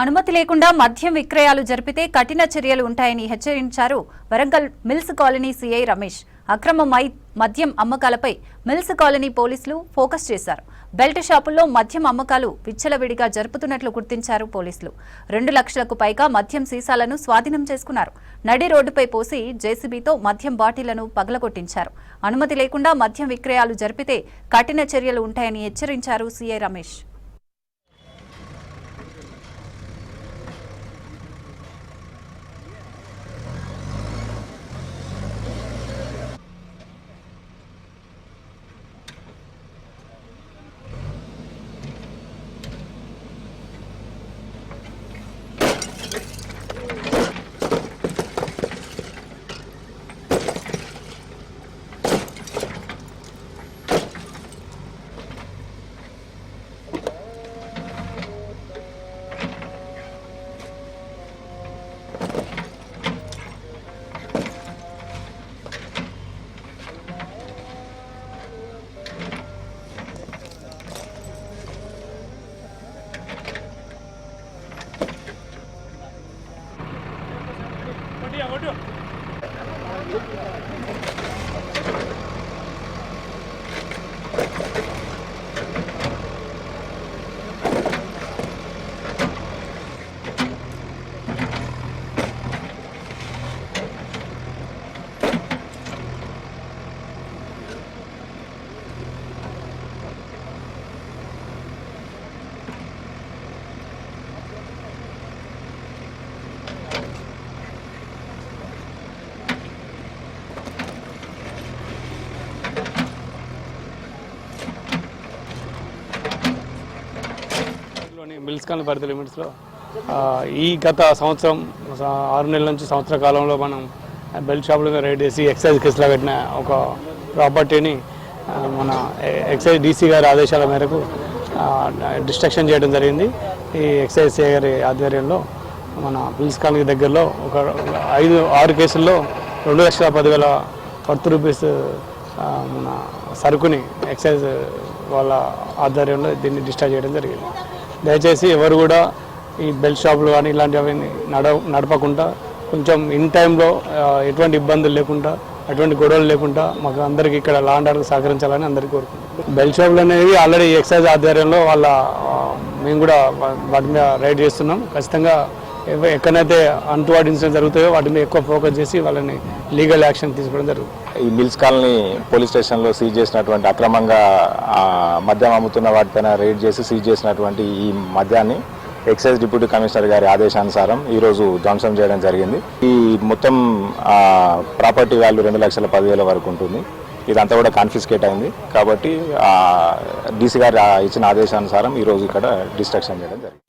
అనుమతి లేకుండా మద్యం విక్రయాలు జరిపితే కఠిన చర్యలు ఉంటాయని హెచ్చరించారు Warangal mills colony CI Ramesh. అక్రమ మద్యం అమ్మకాలపై మిల్స్ కాలనీ పోలీసులు ఫోకస్ చేశారు. బెల్ట్ షాపుల్లో మద్యం అమ్మకాలు విచ్చలవిడిగా జరుపుతున్నట్లు గుర్తించారు పోలీసులు. 2 లక్షలకు పైగా మద్యం సీసాలను స్వాధీనం చేసుకున్నారు. నడి రోడ్డుపై పోసి జేసీబీతో మద్యం బాటిళ్లను పగలగొట్టించారు. అనుమతి లేకుండా మద్యం విక్రయాలు జరిపితే కఠిన చర్యలు ఉంటాయని హెచ్చరించారు సీఐ రమేష్. మిల్స్ కాలనీ పరిధి లిమిట్స్లో ఈ గత సంవత్సరం 6 నెలల నుంచి సంవత్సర కాలంలో మనం బెల్ట్ షాపులుగా రైడ్ చేసి ఎక్సైజ్ కేసులో పెట్టిన ఒక ప్రాపర్టీని మన ఎక్సైజ్ డీసీ గారి ఆదేశాల మేరకు డిస్ట్రక్షన్ చేయడం జరిగింది. ఈ ఎక్సైజ్ సిఐ గారి ఆధ్వర్యంలో మన మిల్స్ కాలనీ దగ్గరలో ఒక 5-6 కేసుల్లో 2,10,000 వర్త్ రూపీస్ మన సరుకుని ఎక్సైజ్ వాళ్ళ ఆధ్వర్యంలో దీన్ని డిస్ట్రాక్ట్ చేయడం జరిగింది. దయచేసి ఎవరు కూడా ఈ బెల్ట్ షాపులు కానీ ఇలాంటివి నడపకుండా కొంచెం ఇన్ టైంలో ఎటువంటి ఇబ్బందులు లేకుండా అటువంటి గొడవలు లేకుండా మాకు అందరికీ ఇక్కడ లా అండ్ ఆర్డర్కి సహకరించాలని అందరికీ కోరుకుంటున్నాం. బెల్ట్ షాపులు అనేవి ఆల్రెడీ ఎక్సైజ్ ఆధ్వర్యంలో మేము కూడా వాటి మీద రైడ్ చేస్తున్నాం. ఖచ్చితంగా ఎక్కడైతే అన్టువర్డ్ ఇన్సిడెంట్ జరుగుతాయో వాటి మీద ఎక్కువ ఫోకస్ చేసి వాళ్ళని లీగల్ యాక్షన్ తీసుకోవడం జరుగుతుంది. ఈ మిల్స్ కాలనీ పోలీస్ స్టేషన్లో సీజ్ చేసినటువంటి అక్రమంగా మద్యం అమ్ముతున్న వాటిపైన రైడ్ చేసి సీజ్ చేసినటువంటి ఈ మద్యాన్ని ఎక్సైజ్ డిప్యూటీ కమిషనర్ గారి ఆదేశానుసారం ఈరోజు ధ్వంసం చేయడం జరిగింది. ఈ మొత్తం ప్రాపర్టీ వాల్యూ 2,10,000 వరకు ఉంటుంది. ఇదంతా కూడా కాన్ఫిస్కేట్ అయింది. కాబట్టి డీసీ గారు ఇచ్చిన ఆదేశానుసారం ఈరోజు ఇక్కడ డిస్ట్రక్షన్ చేయడం జరిగింది.